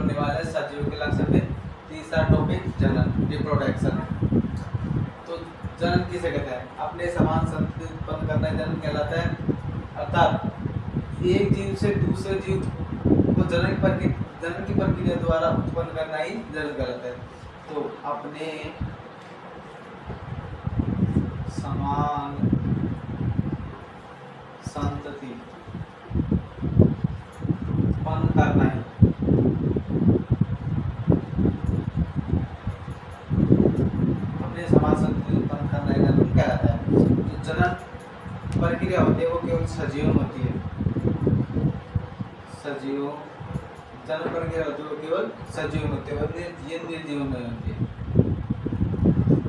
पढ़ने वाले हैं सजीव के लक्षण में तीसरा टॉपिक जनन रिप्रोडक्शन है। तो जनन किसे कहते हैं? अपने समान संतति उत्पन्न करना जनन कहलाता है। अर्थात एक जीव से दूसरे जीव को जनन की प्रक्रिया द्वारा उत्पन्न करना ही जनन कहलाता है। तो अपने समान संतति उत्पन्न करना है अपने समान संतति उत्पन्न करना है जनन कहलाता है। तो जनन प्रक्रिया होती है वो केवल सजीव में होती है। सजीव जनन प्रक्रिया होती है वो केवल सजीव में होती है, ये निर्जीव में होती है।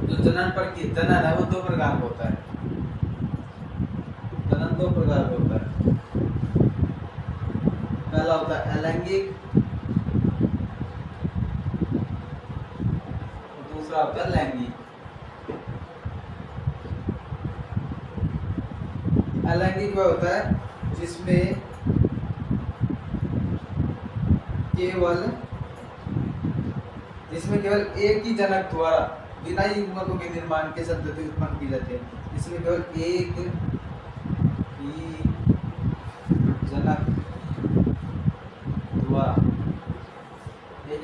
जो जनन है वो दो प्रकार का होता है। जनन दो प्रकार का होता है। पहला होता है अलैंगिक, दूसरा होता है लैंगिक। अलैंगिक वह होता है जिसमें केवल एक ही जनक द्वारा बिना युग्मकों के निर्माण के संतति उत्पन्न की जाती है। इसमें केवल एक ही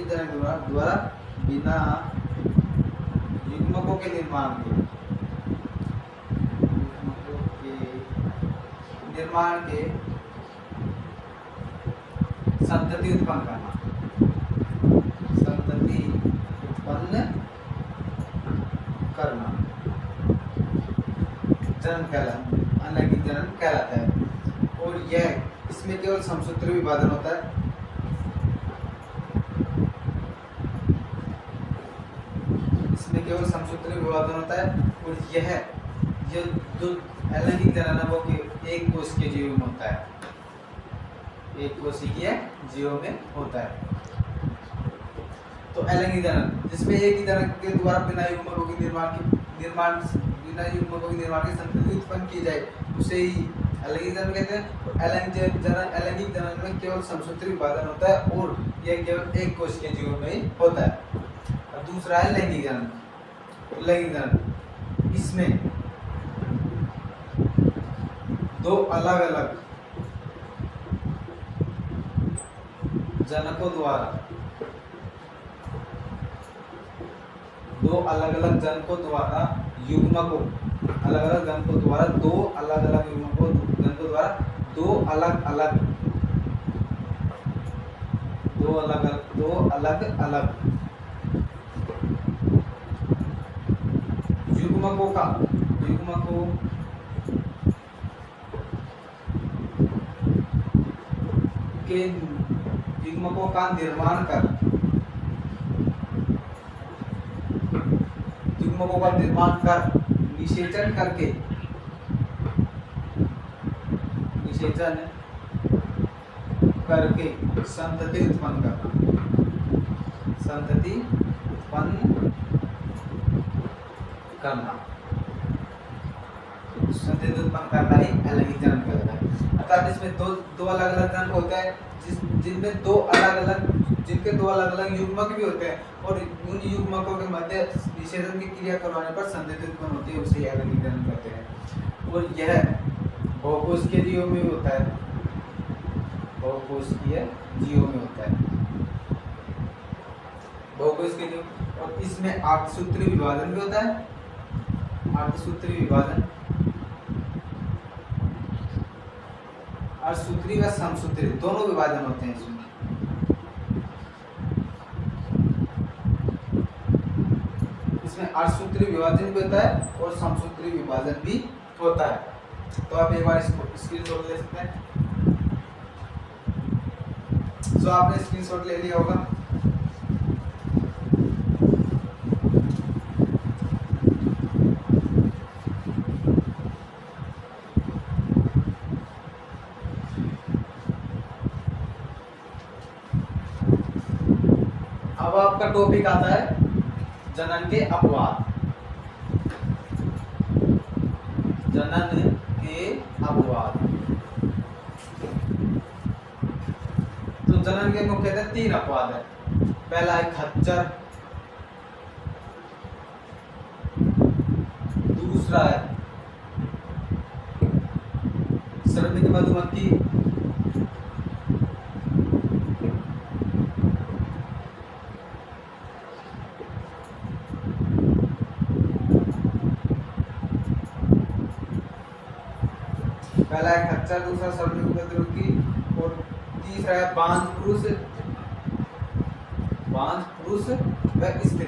जनक द्वारा बिना युग्मकों के निर्माण के संतति उत्पन्न करना, संतति उत्पन्न करना जनन कहलाता, अलैंगिक जनन कहलाता है। और यह इसमें केवल समसूत्री विभाजन होता है। इसमें केवल समसूत्री विभाजन होता है। और यह जो अलैंगिक जनन है वो एक कोश के जीव में होता है, एक कोशिकीय जीव में होता है। तो अलैंगिक जनन जिसमें एक ही जनक के द्वारा बिना युग्मकों के निर्माण के संतति उत्पन्न की जाए उसे ही अलैंगिक जनन कहते हैं। तो अलैंगिक जनन में केवल समसूत्री विभाजन होता है और यह केवल एक कोश के जीव में ही होता है। और दूसरा है लैंगिक जनन। लैंगिक जनन इसमें दो अलग अलग जनकों द्वारा दो अलग अलग जनकों द्वारा युग्मकों दो अलग अलग जनकों द्वारा दो अलग अलग युग्मकों का निर्माण कर निषेचन करके संतति उत्पन्न करना ही अलैंगिक जनन कहलाता है। अर्थात इसमें दो अलग अलग जनक होते हैं जिनमें जिनके दो अलग अलग युग्मक भी होते हैं और उन युग्मकों के मध्य निषेधन की क्रिया करवाने पर संतति उत्पन्न होती है, उसे अलैंगिक जनन कहते हैं। और यह बहुकोशिकीय जीवों में होता है। और इसमें आठसूत्री विभाजन भी होता है। अष्टसूत्री व समसूत्री दोनों विभाजन होते हैं इसमें। अष्टसूत्री विभाजन भी होता है और समसूत्री विभाजन भी होता है। तो आप एक बार स्क्रीनशॉट ले सकते हैं। तो आपने स्क्रीनशॉट ले लिया होगा। अब आपका टॉपिक आता है जनन के अपवाद। तो जनन के मुख्यतः 3 अपवाद है। पहला है खच्चर, दूसरा है श्रमिक मधुमक्खी, पहला है खच्चर, दूसरा श्रमिक मधुमक्खी और तीसरा है बांझ पुरुष व स्त्री।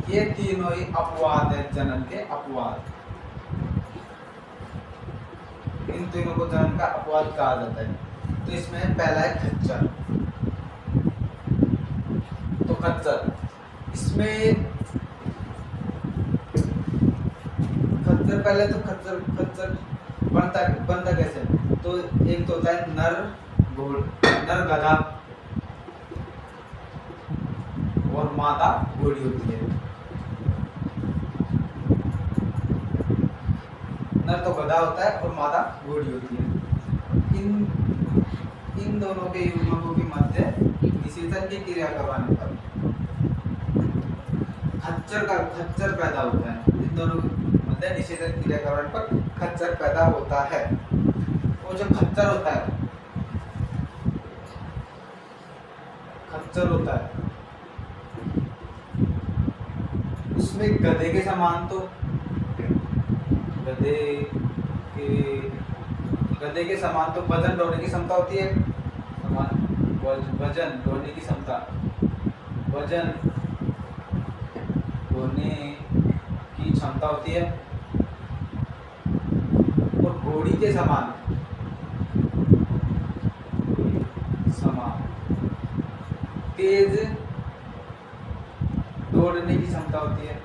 ये तीनों ही अपवाद है, जनन के अपवाद। इन तीनों को जनन का अपवाद कहा जाता है। तो इसमें पहला है खच्चर। तो खच्चर, इसमें खच्चर पहले तो खच्चर बनता कैसे? तो एक तो होता है नर गधा और मादा घोड़ी होती है। नर तो गधा होता है और मादा घोड़ी होती है। इन दोनों के युग्मकों के मध्य निषेचन की क्रिया करवाने पर खच्चर पैदा होता है। इन दोनों के मध्य निषेचन की क्रिया करवाने पर खच्चर पैदा होता है। और जो खच्चर होता है उसमें गधे के समान तो वजन ढोने की क्षमता होती है। वजन ढोने की क्षमता, वजन ढोने की क्षमता होती है। और घोड़ी के समान तेज दौड़ने की क्षमता होती है।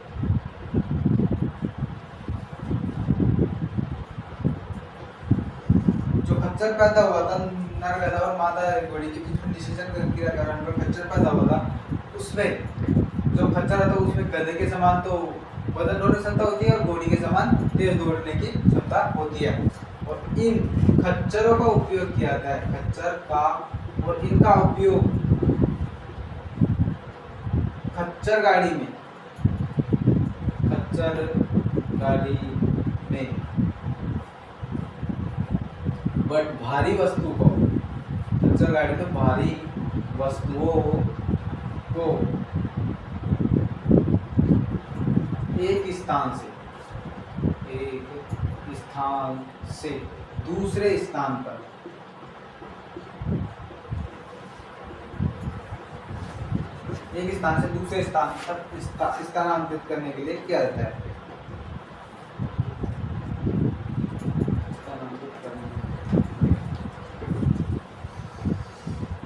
जो खच्चर पैदा हुआ था नर गधा और मादा घोड़ी के बीच में निषेचन क्रिया कराने पर खच्चर पैदा हुआ था, उसमें जो खच्चर था उसमें गधे के समान तो वजन ढोने की क्षमता होती है और घोड़ी के समान तेज दौड़ने की क्षमता होती है। और इन खच्चरों का उपयोग किया जाता है, खच्चर का और इनका उपयोग खच्चर गाड़ी में बट भारी वस्तु को, खच्चर गाड़ी में भारी वस्तुओं को एक स्थान से दूसरे स्थान पर एक स्थान से दूसरे स्थान तक स्थानांतरित करने के लिए किया जाता है।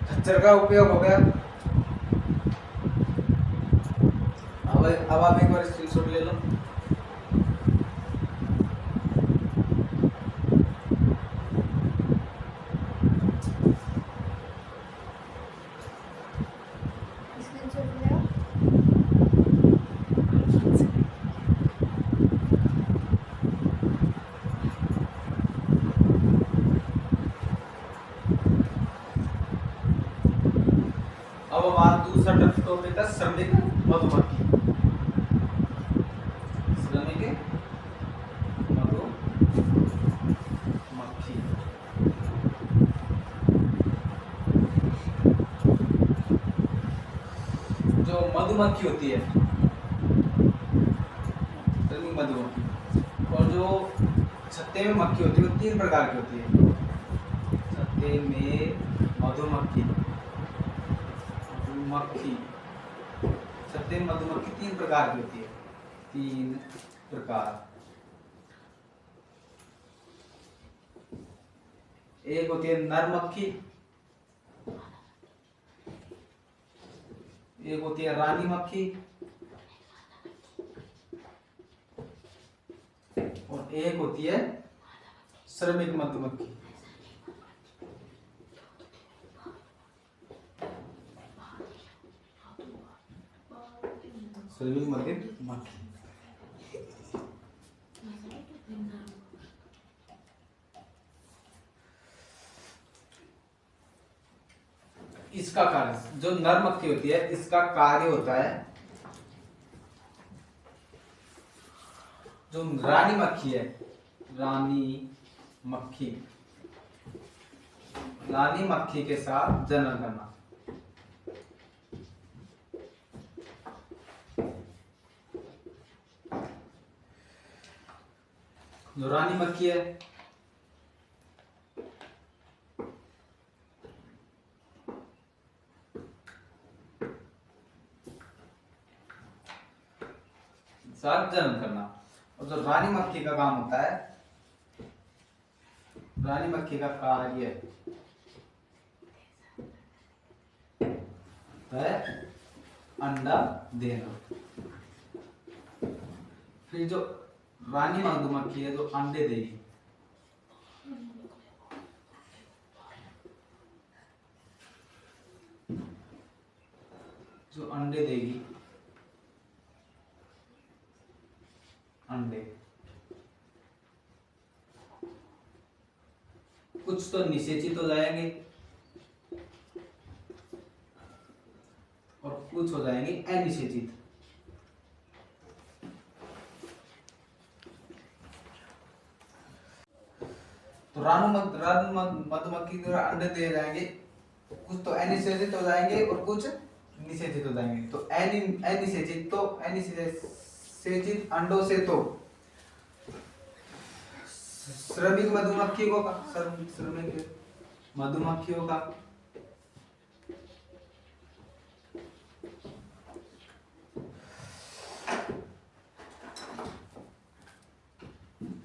खच्चर का उपयोग हो गया। अब आप एक बार स्क्रीनशॉट ले लो। अब हमारा दूसरा टॉपिक है श्रमिक मधुमक्खी। श्रमिक मधुमक्खी जो मधुमक्खी होती है, श्रमिक मधुमक्खी, और जो छत्ते में मक्खी होती है वो 3 प्रकार की होती है। छत्ते में छत्ते में मधुमक्खी 3 प्रकार की होती है। 3 प्रकार। एक होती है नर मक्खी, एक होती है रानी मक्खी और एक होती है श्रमिक मधुमक्खी। श्रमिक मधुमक्खी इसका कार्य, जो नर मक्खी होती है इसका कार्य होता है, जो रानी मक्खी है, रानी मक्खी के साथ जनन करना। जो रानी मक्खी है साथ जन्म करना, और जो रानी मक्खी का काम होता है, रानी मक्खी का कार्य है अंडा देना। फिर जो रानी मधुमक्खी है जो अंडे देगी, जो अंडे देगी, अंडे कुछ तो निषेचित हो जाएंगे और कुछ हो जाएंगे अनिषेचित। तो रानी मधुमक्खी द्वारा अंडे दिए जाएंगे, कुछ तो अनिषेचित हो जाएंगे और कुछ निषेचित हो जाएंगे। तो अनिषेचित अंडों से तो श्रमिक मधुमक्खियों का, श्रमिक मधुमक्खियों का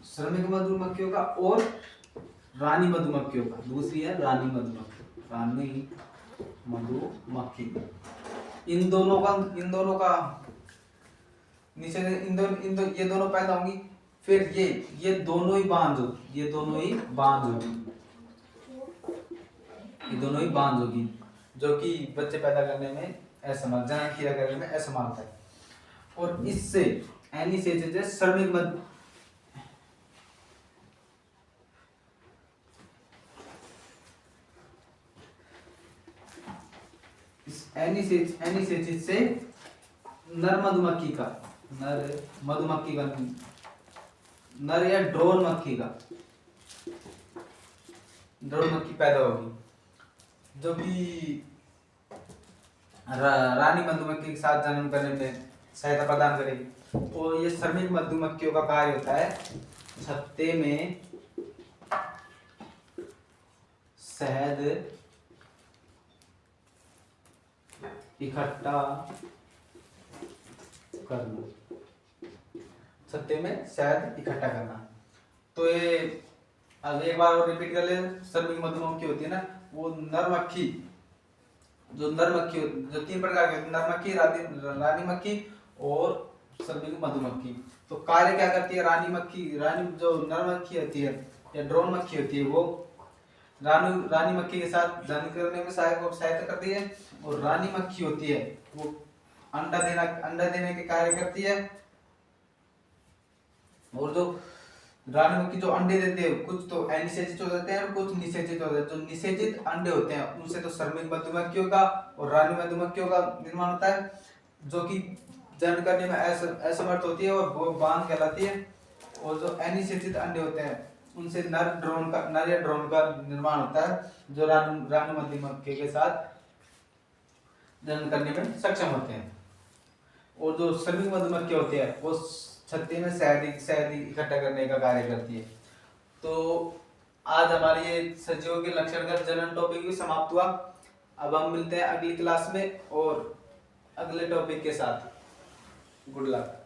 श्रमिक मधुमक्खियों का और रानी मधुमक्खियों का, दूसरी है रानी मधुमक्खी। इन दोनों का नीचे ये दोनों पैदा होंगी, फिर ये दोनों ही बांझ होगी, ये दोनों ही बांझ होगी, जो कि बच्चे पैदा करने में असमर्थ, जनन क्रिया करने में असमर्थ है। और इससे एनिषेचित श्रमिक एनिषेचित से नर या ड्रोन मक्खी पैदा होगी, जो कि रानी मधुमक्खी के साथ जन्म करने में सहायता प्रदान करेगी। और ये श्रमिक मधुमक्खियों का कार्य होता है छत्ते में शहद इकट्ठा करना, छत्ते में शहद इकट्ठा करना। तो ये अब एक बार और रिपीट कर ले, श्रमिक मधुमक्खी होती है ना, वो नर मक्खी, जो तीन प्रकार की होती है, नर मक्खी, रानी मक्खी और श्रमिक मधुमक्खी। तो कार्य क्या करती है रानी जो नर मक्खी होती है या ड्रोन मक्खी होती है, वो रानी मक्खी के साथ जन्म करने में सहायता करती है। और रानी मक्खी होती है वो अंडा देने के कार्य करती है। और जो रानी मक्खी जो अंडे देते हैं, कुछ तो अनिषेचित हो जाते हैं और कुछ निषेचित हो जाते हैं। जो निषेचित अंडे होते हैं उनसे तो श्रमिक मधुमक्खियों का और रानी मधुमक्खियों का निर्माण होता है, जो कि जनन करने में असमर्थ होती है और वो बांझ कहलाती है। और जो अनिषेचित अंडे होते हैं उनसे नर या ड्रोन का निर्माण होता है, जो रानी मधुमक्खी के साथ जनन करने में सक्षम होते हैं। और जो श्रमिक मधुमक्खी होती है वो छत्ते में शहद इकट्ठा करने का कार्य करती है। तो आज हमारे ये सजीवों के लक्षणगत जनन टॉपिक भी समाप्त हुआ। अब हम मिलते हैं अगली क्लास में और अगले टॉपिक के साथ। Good luck.